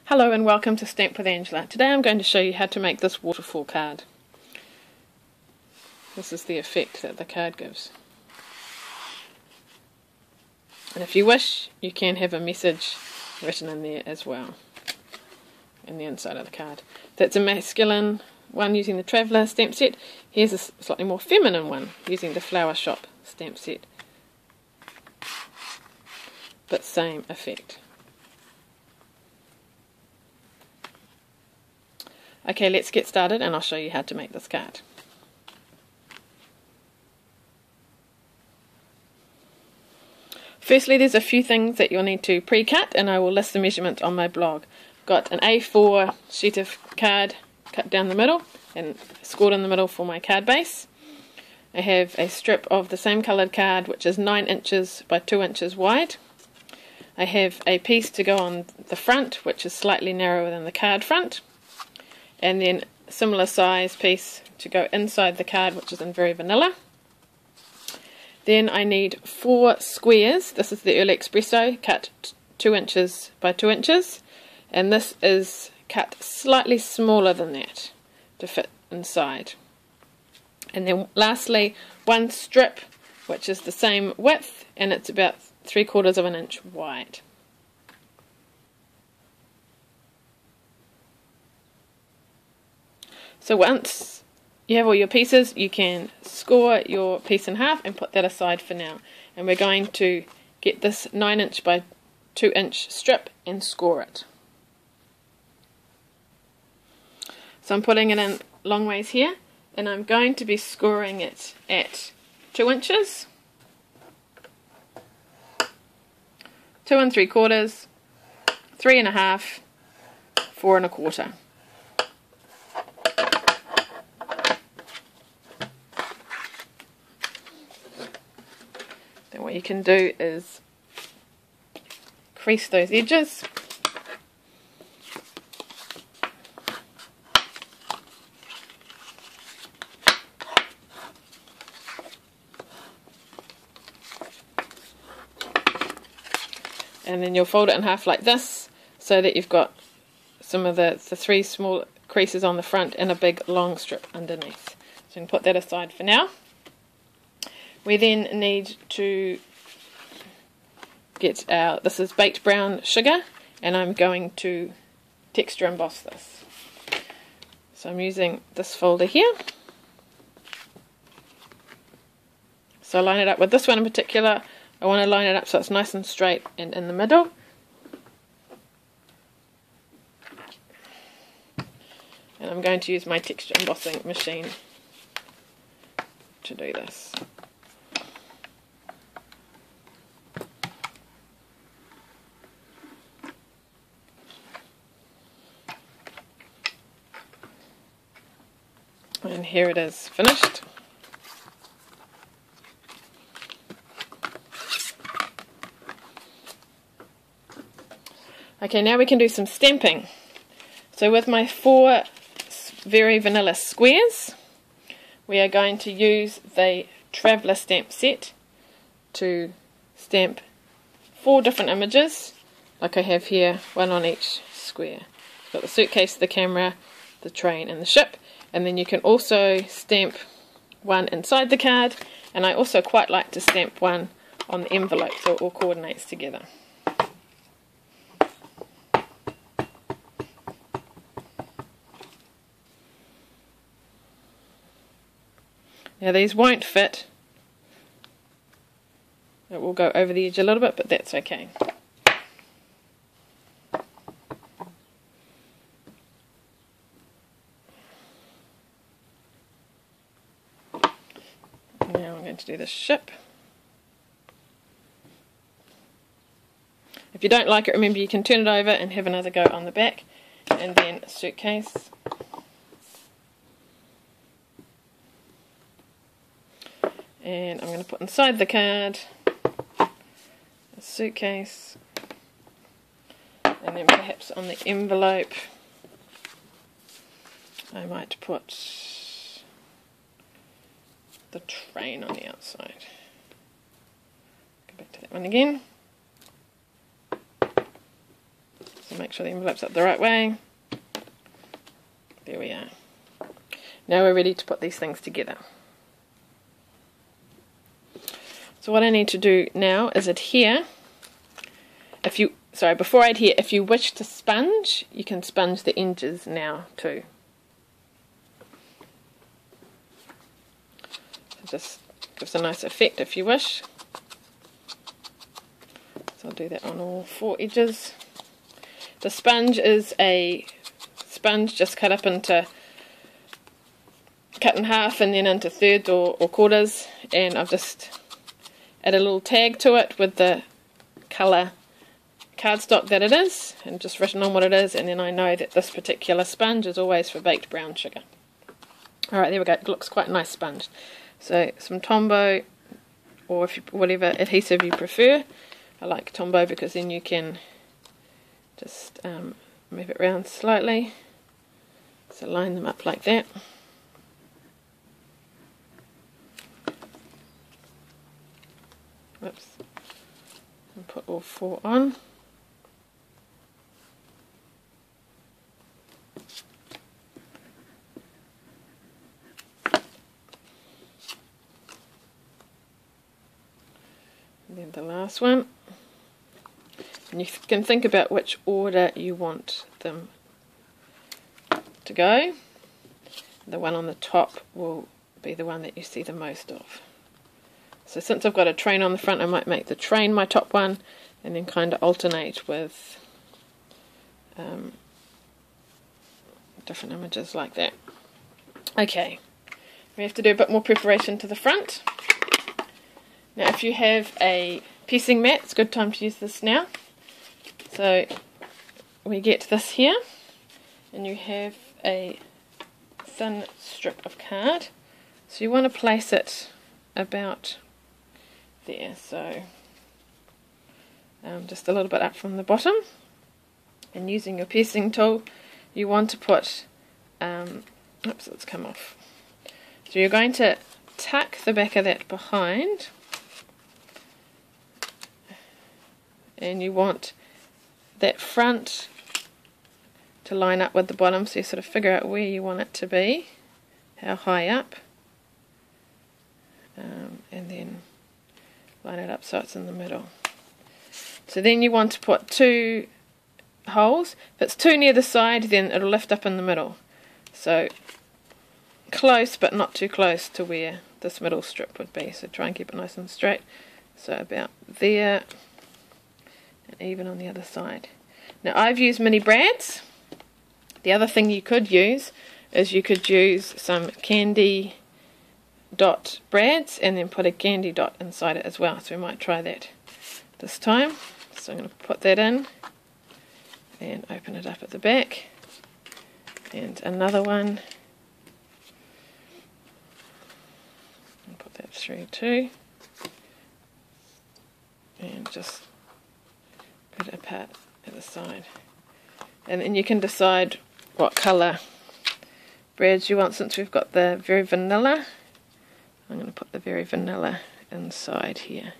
Hello and welcome to Stamp with Angela. Today I'm going to show you how to make this waterfall card. This is the effect that the card gives. And if you wish, you can have a message written in there as well, in the inside of the card. That's a masculine one using the Traveller stamp set. Here's a slightly more feminine one using the Flower Shop stamp set. But same effect. Okay, let's get started and I'll show you how to make this card. Firstly, there's a few things that you'll need to pre-cut, and I will list the measurements on my blog. Got an A4 sheet of card cut down the middle and scored in the middle for my card base. I have a strip of the same coloured card which is 9 inches by 2 inches wide. I have a piece to go on the front which is slightly narrower than the card front. And then a similar size piece to go inside the card, which is in Very Vanilla. Then I need 4 squares. This is the Early Espresso, cut 2 inches by 2 inches. And this is cut slightly smaller than that to fit inside. And then lastly, 1 strip, which is the same width, and it's about 3/4 of an inch wide. So once you have all your pieces, you can score your piece in half and put that aside for now. And we're going to get this 9 inch by 2 inch strip and score it. So I'm putting it in long ways here, and I'm going to be scoring it at 2 inches, 2 3/4, 3 1/2, 4 1/4. Then what you can do is crease those edges. And then you'll fold it in half like this, so that you've got some of the 3 small creases on the front and a big long strip underneath. So you can put that aside for now. We then need to get this is baked brown sugar, and I'm going to texture emboss this. So I'm using this folder here. So I line it up with this one in particular. I want to line it up so it's nice and straight and in the middle. And I'm going to use my texture embossing machine to do this. And here it is finished. Okay, now we can do some stamping. So with my 4 Very Vanilla squares, we are going to use the Traveller stamp set to stamp 4 different images, like I have here, 1 on each square. I've got the suitcase, the camera, the train and the ship. And then you can also stamp 1 inside the card, and I also quite like to stamp 1 on the envelope so it all coordinates together. Now these won't fit, it will go over the edge a little bit, but that's okay. Now I'm going to do the ship. If you don't like it, remember you can turn it over and have another go on the back, and then suitcase. And I'm going to put inside the card a suitcase, and then perhaps on the envelope I might put the train on the outside. Go back to that one again. So make sure the envelope's up the right way. There we are. Now we're ready to put these things together. So what I need to do now is adhere. Before I adhere, if you wish to sponge, you can sponge the edges now too. It just gives a nice effect if you wish. So I'll do that on all 4 edges. The sponge is a sponge just cut in half and then into thirds or quarters, and I've just added a little tag to it with the colour cardstock that it is, and just written on what it is, and then I know that this particular sponge is always for baked brown sugar. Alright, there we go. It looks quite nice sponge. So some Tombow, or whatever adhesive you prefer. I like Tombow because then you can just move it around slightly. So line them up like that. Whoops. And put all 4 on. And then the last one. And you can think about which order you want them to go. The one on the top will be the one that you see the most of. So since I've got a train on the front, I might make the train my top one, and then kind of alternate with different images like that. Okay, we have to do a bit more preparation to the front. Now if you have a piecing mat, it's a good time to use this now. So we get this here, and you have a thin strip of card. So you want to place it about there, so just a little bit up from the bottom, and using your piecing tool you want to put oops, it's come off. So you're going to tuck the back of that behind, and you want that front to line up with the bottom, so you sort of figure out where you want it to be, how high up, and then line it up so it's in the middle. So then you want to put 2 holes. If it's too near the side, then it'll lift up in the middle. So close, but not too close to where this middle strip would be. So try and keep it nice and straight. So about there, and even on the other side. Now I've used mini brads. The other thing you could use is you could use some candy dot brads and then put a candy dot inside it as well. So we might try that this time. So I'm going to put that in and open it up at the back, and another one, and put that through too, and just put it apart at the side. And then you can decide what colour brads you want. Since we've got the very vanilla, I'm going to put the very vanilla inside here.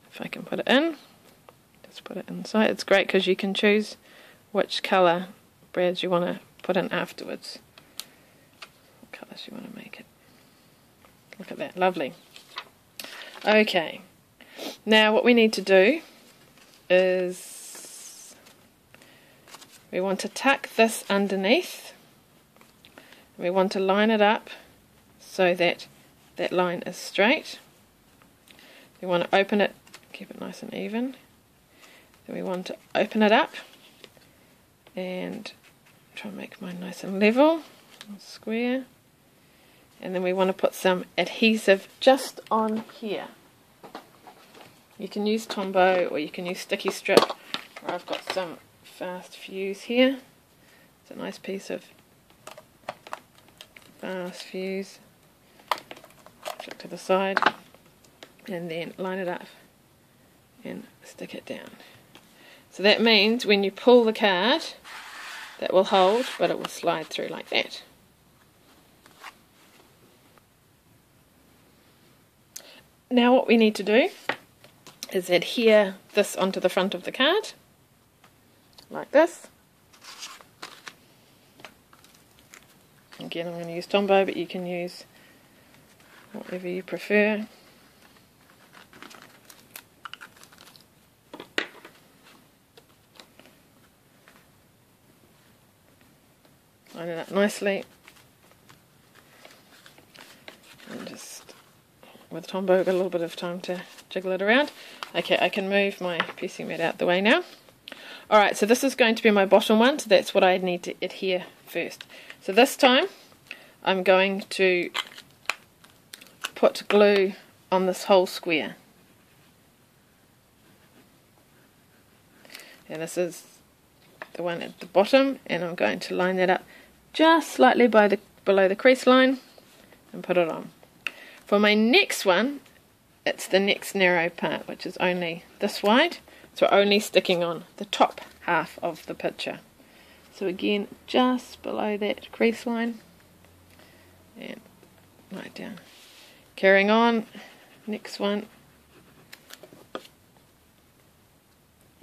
If I can put it in, just put it inside. It's great because you can choose which colour brads you want to put in afterwards. What colours you want to make it. Look at that, lovely. Okay, now what we need to do is we want to tuck this underneath. We want to line it up so that that line is straight. We want to open it, keep it nice and even. Then we want to open it up and try and make mine nice and level, and square. And then we want to put some adhesive just on here. You can use Tombow or you can use sticky strip, or I've got some fast fuse here. It's a nice piece of fast fuse. Flick to the side and then line it up and stick it down. So that means when you pull the card, that will hold, but it will slide through like that. Now what we need to do is adhere this onto the front of the card. like this. Again, I'm going to use Tombow, but you can use whatever you prefer. Line it up nicely. And just, with Tombow, got a little bit of time to jiggle it around. Okay, I can move my piecing mat out the way now. Alright, so this is going to be my bottom one, so that's what I need to adhere first. So this time, I'm going to put glue on this whole square. And this is the one at the bottom, and I'm going to line that up just slightly below the crease line and put it on. For my next one, it's the next narrow part, which is only this wide, so only sticking on the top half of the picture. So again, just below that crease line and right down. Carrying on, next one,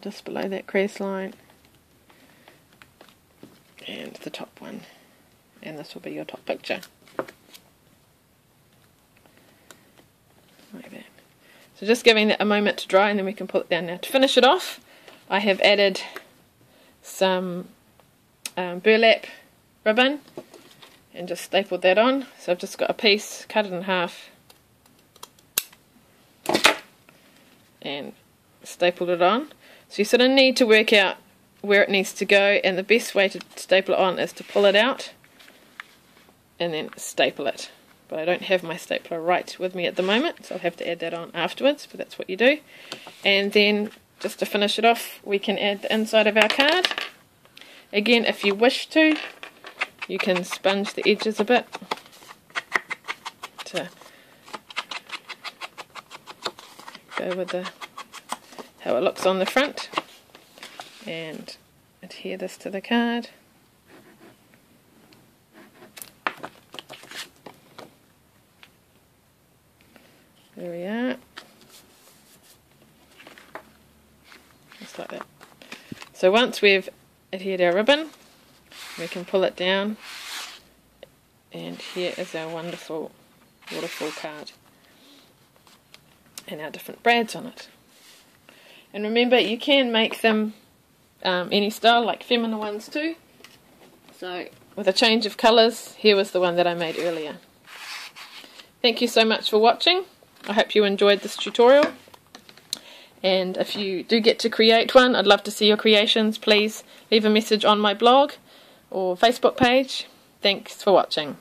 just below that crease line, and the top one, and this will be your top picture. Like that. So just giving that a moment to dry, and then we can pull it down. Now to finish it off, I have added some burlap ribbon and just stapled that on. So I've just got a piece, cut it in half and stapled it on. So you sort of need to work out where it needs to go, and the best way to staple it on is to pull it out and then staple it. But I don't have my stapler right with me at the moment, so I'll have to add that on afterwards, but that's what you do. And then just to finish it off, we can add the inside of our card. Again, if you wish to, you can sponge the edges a bit to go with how it looks on the front, and adhere this to the card. There we are. Just like that. So once we've adhered our ribbon, we can pull it down, and here is our wonderful waterfall card and our different brads on it. And remember, you can make them any style, like feminine ones too. So with a change of colours, here was the one that I made earlier. Thank you so much for watching. I hope you enjoyed this tutorial, and if you do get to create one, I'd love to see your creations. Please leave a message on my blog or Facebook page. Thanks for watching.